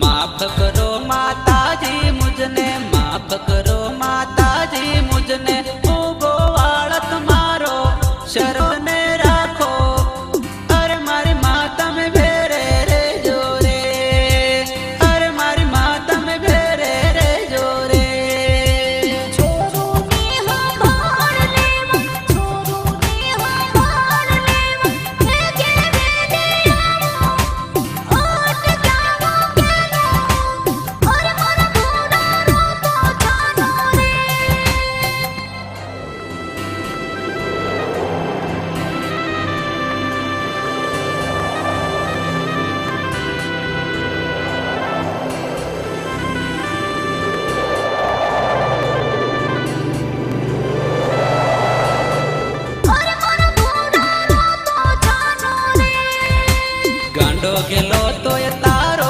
माफ करो माताजी मुझने, माफ करो माताजी मुझने, उगो वाळत मारो शरण ने राखो। अरे मारी माता में भेरे रे जोरे, अरे मारी माता में भेरे रे जोरे। छोरू ने हमार लेवा, छोरू ने हमार लेवा, भेगे भेगे आवो, ओट जावो केनो, और मोर घोड़ा रोतो जानो रे। और मोर घोड़ा रोतो जानो रे। गांडो गेलो